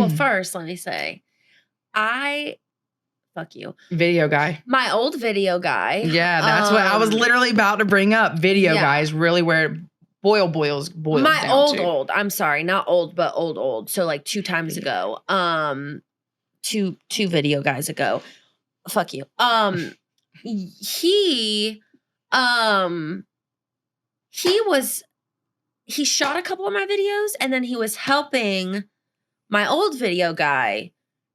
Well, first, let me say, fuck you. Video guy. My old video guy. Yeah, that's what I was literally about to bring up. Video guy is really where it boils my down old to. old. I'm sorry, not old, but old. So like 2 times ago. Two video guys ago. Fuck you. He shot a couple of my videos, and then he was helping my old video guy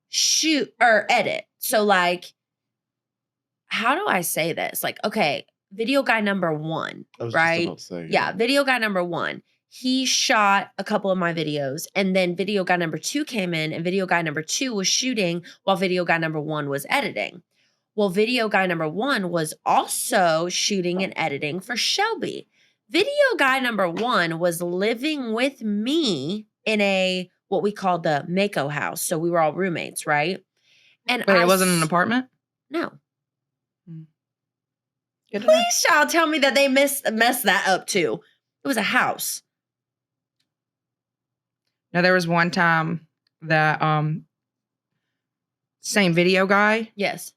shoot or edit. So like, how do I say this? Like, okay, video guy number 1, right? Just about to say, yeah, video guy number 1. He shot a couple of my videos, and then video guy number 2 came in, and video guy number 2 was shooting while video guy number 1 was editing. Well, video guy number 1 was also shooting and editing for Shelby. Video guy number 1 was living with me in what we called the Mako house. So we were all roommates, right? And Wait, it wasn't an apartment? No. Good Please, child, tell me that they messed that up too. It was a house. Now, there was one time that same video guy Yes.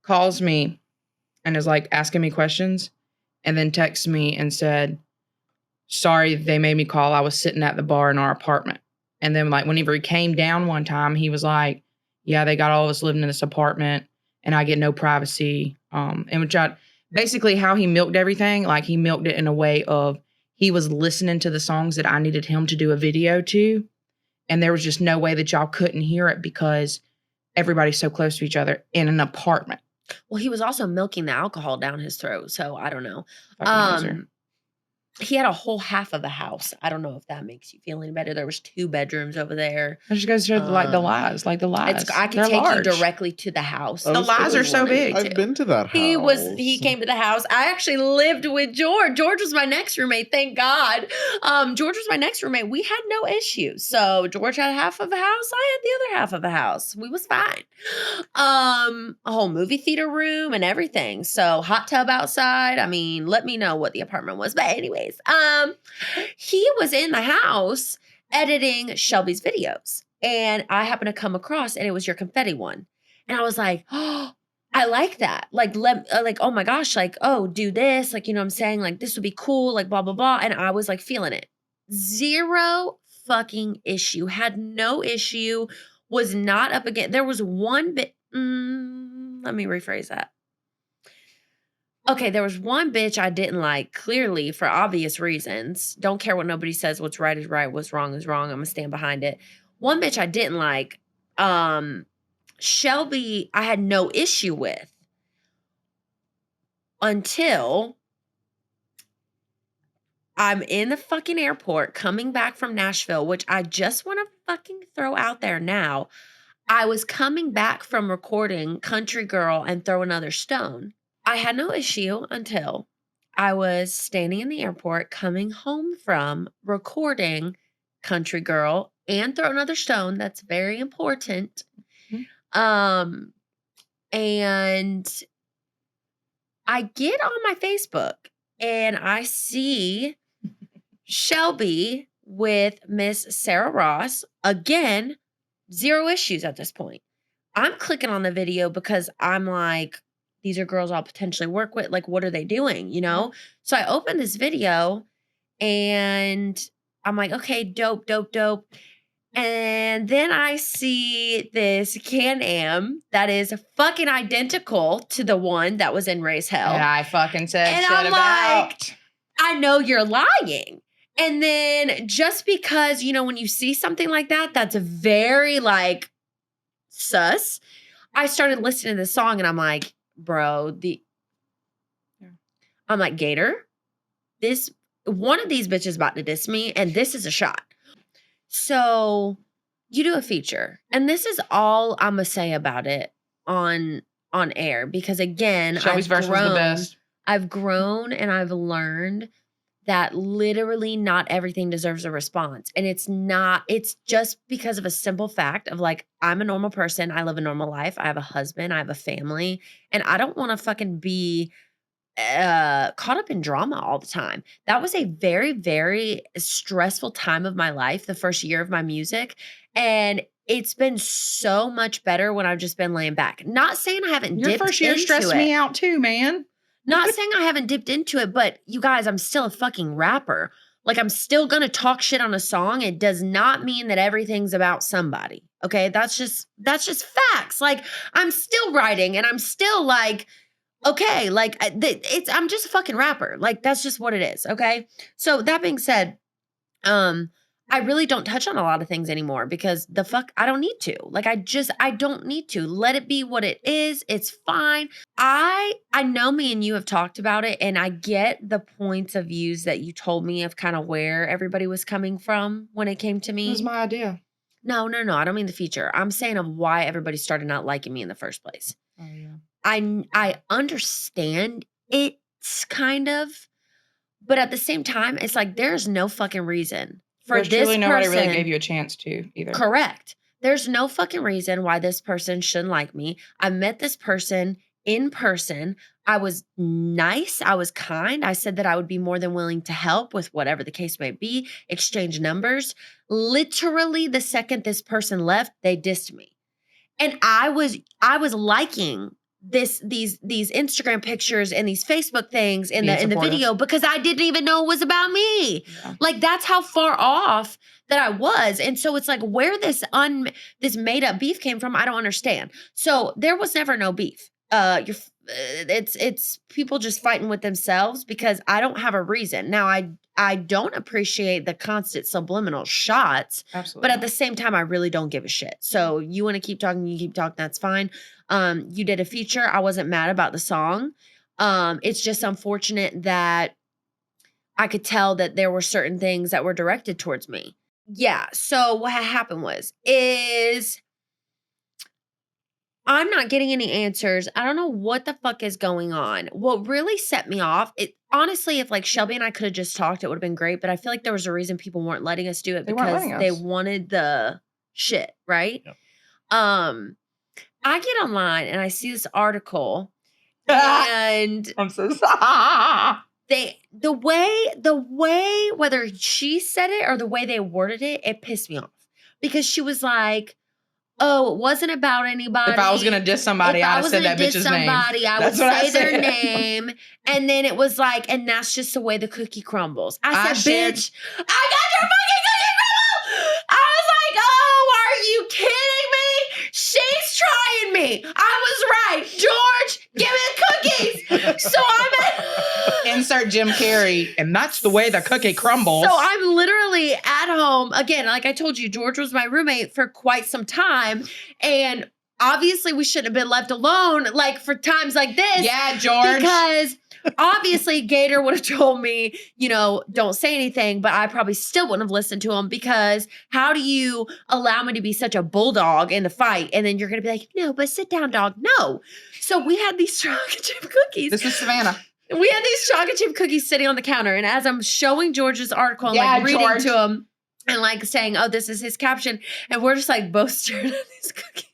calls me and is like asking me questions, and then texts me and said, sorry, they made me call. I was sitting at the bar in our apartment. And then like whenever he came down one time, he was like, yeah, they got all of us living in this apartment and I get no privacy. And which basically how he milked everything, like he milked it in a way of he was listening to the songs that I needed him to do a video to. And there was just no way that y'all couldn't hear it because everybody's so close to each other in an apartment. Well, he was also milking the alcohol down his throat. So I don't know. He had a whole half of a house. I don't know if that makes you feel any better. There was 2 bedrooms over there. I just goes to like the lies. I can take you directly to the house. The lies are so big. I've been to that house. He came to the house. I actually lived with George. George was my next roommate. Thank God. George was my next roommate. We had no issues. So George had half of the house. I had the other half of the house. We was fine. A whole movie theater room and everything. So hot tub outside. I mean, let me know what the apartment was. But anyways, he was in the house editing Shelby's videos, and I happened to come across, and it was your confetti one, and I was like, oh, I like that. Like, oh my gosh, like, oh, do this, like, you know what I'm saying, like, this would be cool, like, blah blah blah, and I was like feeling it. Zero fucking issue. Had no issue. Was not up against. There was one bit. Let me rephrase that. Okay, there was one bitch I didn't like, clearly, for obvious reasons. Don't care what nobody says. What's right is right. What's wrong is wrong. I'm going to stand behind it. One bitch I didn't like, Shelby, I had no issue with until I'm in the fucking airport coming back from Nashville, which I just want to fucking throw out there now. I was coming back from recording Country Girl and Throw Another Stone. I had no issue until I was standing in the airport coming home from recording Country Girl and Throw Another Stone. That's very important. Mm-hmm. And I get on my Facebook and I see Shelby with Miss Sarah Ross. Again, zero issues at this point. I'm clicking on the video because I'm like, these are girls I'll potentially work with. Like, what are they doing? You know? So I opened this video and I'm like, okay, dope. And then I see this Can-Am that is fucking identical to the one that was in Raise Hell. Yeah, I fucking said and shit I'm about. Like, I know you're lying. And then just because, you know, when you see something like that, that's very like sus. I started listening to the song and I'm like, bro, I'm like, Gator, one of these bitches about to diss me, and this is a shot. So you do a feature, and this is all I'm gonna say about it on air, because again, Shelby's verse was the best. I've grown and I've learned that literally not everything deserves a response. And it's just because of a simple fact of like, I'm a normal person. I live a normal life. I have a husband. I have a family. And I don't want to fucking be caught up in drama all the time. That was a very, very stressful time of my life, the first year of my music. And it's been so much better when I've just been laying back. Not saying I haven't Your dipped first year into stressed it. me out too, man. Not saying I haven't dipped into it, but you guys, I'm still a fucking rapper. Like, I'm still gonna talk shit on a song. It does not mean that everything's about somebody. Okay, that's just facts. Like, I'm still writing, and I'm still like, okay, like I'm just a fucking rapper. Like, that's just what it is. Okay, so that being said, I really don't touch on a lot of things anymore because the fuck I don't need to. Like I don't need to. Let it be what it is. It's fine. I know me and you have talked about it and I get the points of views that you told me of kind of where everybody was coming from when it came to It was me. my idea. No. I don't mean the feature. I'm saying of why everybody started not liking me in the first place. Oh, yeah. I understand it's kind of, but at the same time, it's like there's no fucking reason for There's this truly nobody really person. gave you a chance to either. Correct. There's no fucking reason why this person shouldn't like me. I met this person in person. I was nice. I was kind. I said that I would be more than willing to help with whatever the case may be, exchange numbers. Literally, the second this person left, they dissed me. And I was liking these Instagram pictures and these Facebook things in Being the supportive. video because I didn't even know it was about me. Yeah. Like that's how far off that I was. And so it's like where this made up beef came from, I don't understand. So there was never no beef. It's people just fighting with themselves because I don't have a reason. Now I don't appreciate the constant subliminal shots. Absolutely. But at the same time, I really don't give a shit. So you want to keep talking, you keep talking, that's fine. You did a feature. I wasn't mad about the song. It's just unfortunate that I could tell that there were certain things that were directed towards me. Yeah. So what happened is I'm not getting any answers. I don't know what the fuck is going on. What really set me off, honestly, if like Shelby and I could have just talked, it would have been great. But I feel like there was a reason people weren't letting us do it They weren't because letting they us. wanted the shit, right? Yep. I get online and I see this article and I'm so sorry. the way whether she said it or the way they worded it, it pissed me off. Because she was like, oh, it wasn't about anybody. If I was gonna diss somebody, I'd have said that bitch's name. I would That's what I say their said. name. And then it was like, and that's just the way the cookie crumbles. I said, shared- bitch, I got your fucking cookie crumble. I was like, oh, are you kidding me? She's trying me. I was right. George, give me the cookies. So I'm Insert Jim Carrey, and that's the way the cookie crumbles. So I'm literally at home. Again, like I told you, George was my roommate for quite some time. And obviously we shouldn't have been left alone like for times like this. Yeah, George. Because obviously Gator would have told me, don't say anything, but I probably still wouldn't have listened to him because how do you allow me to be such a bulldog in the fight? And then you're going to be like, no, but sit down, dog. No. So we had these chocolate chip cookies. This is Savannah. We had these chocolate chip cookies sitting on the counter. And as I'm showing George's article and Yeah, reading George. to him and like saying, oh, this is his caption. And we're just like both staring at these cookies.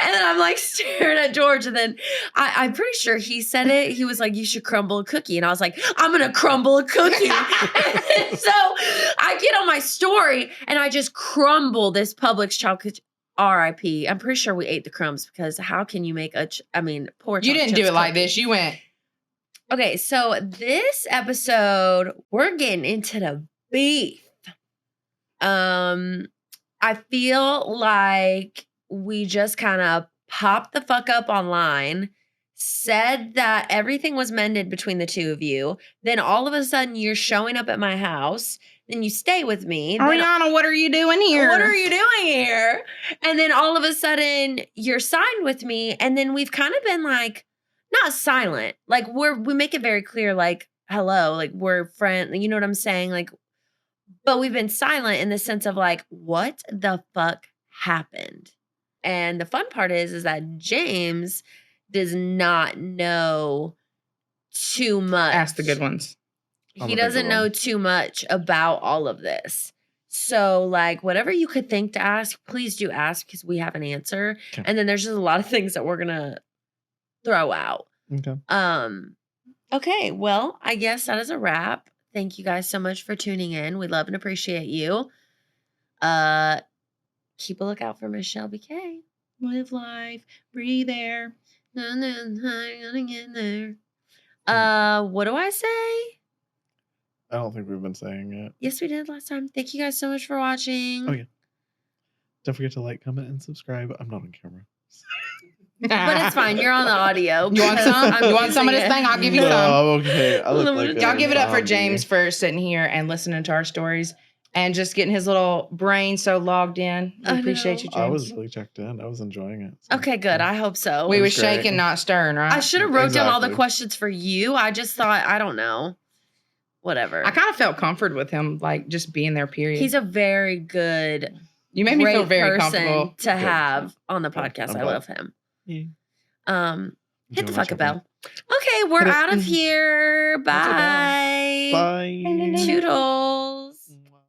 And then I'm like staring at George. And then I'm pretty sure he said it. He was like, you should crumble a cookie. And I was like, I'm going to crumble a cookie. And so I get on my story and I just crumble this Publix chocolate. R.I.P. I'm pretty sure we ate the crumbs because how can you make poor You didn't do chips it like cookie. this. You went. Okay, so this episode, we're getting into the beef. I feel like we just kind of popped the fuck up online, said that everything was mended between the two of you. Then all of a sudden you're showing up at my house. Then you stay with me. Then Ariana, what are you doing here? what are you doing here? And then all of a sudden you're signed with me. And then we've kind of been like, not silent. Like we make it very clear, like, hello, like we're friends. You know what I'm saying? Like, but we've been silent in the sense of like, what the fuck happened? And the fun part is that James does not know too much. Ask the good ones. He doesn't know too much about all of this. So, like, whatever you could think to ask, please do ask because we have an answer. Okay. And then there's just a lot of things that we're gonna throw out. Okay. Okay, well, I guess that is a wrap. Thank you guys so much for tuning in. We love and appreciate you. keep a lookout for Miss Shelby K. Live life, breathe air. Gonna get there. What do I say? I don't think we've been saying it. Yes, we did last time. Thank you guys so much for watching. Oh, yeah. Don't forget to like, comment, and subscribe. I'm not on camera. But it's fine. You're on the audio. You want some? You want some of this thing? I'll give you some. No, okay. I look like Y'all give it up for zombie. James for sitting here and listening to our stories and just getting his little brain so logged in. We I appreciate you, know. James. I was really checked in. I was enjoying it. So. Okay, good. I hope so. We It were was great. shaking, not stirring, right? I should have wrote down all the Exactly. questions for you. I just thought, I don't know. Whatever. I kind of felt comfort with him, like just being there, period. He's a very good, You made me feel great very person comfortable. to have on the Good. podcast. I'm I glad. love him. Yeah. Hit the Doing my fucking bell. check-in. Okay, we're Hit it. out of here. What's a bell? Bye. Bye. Toodles.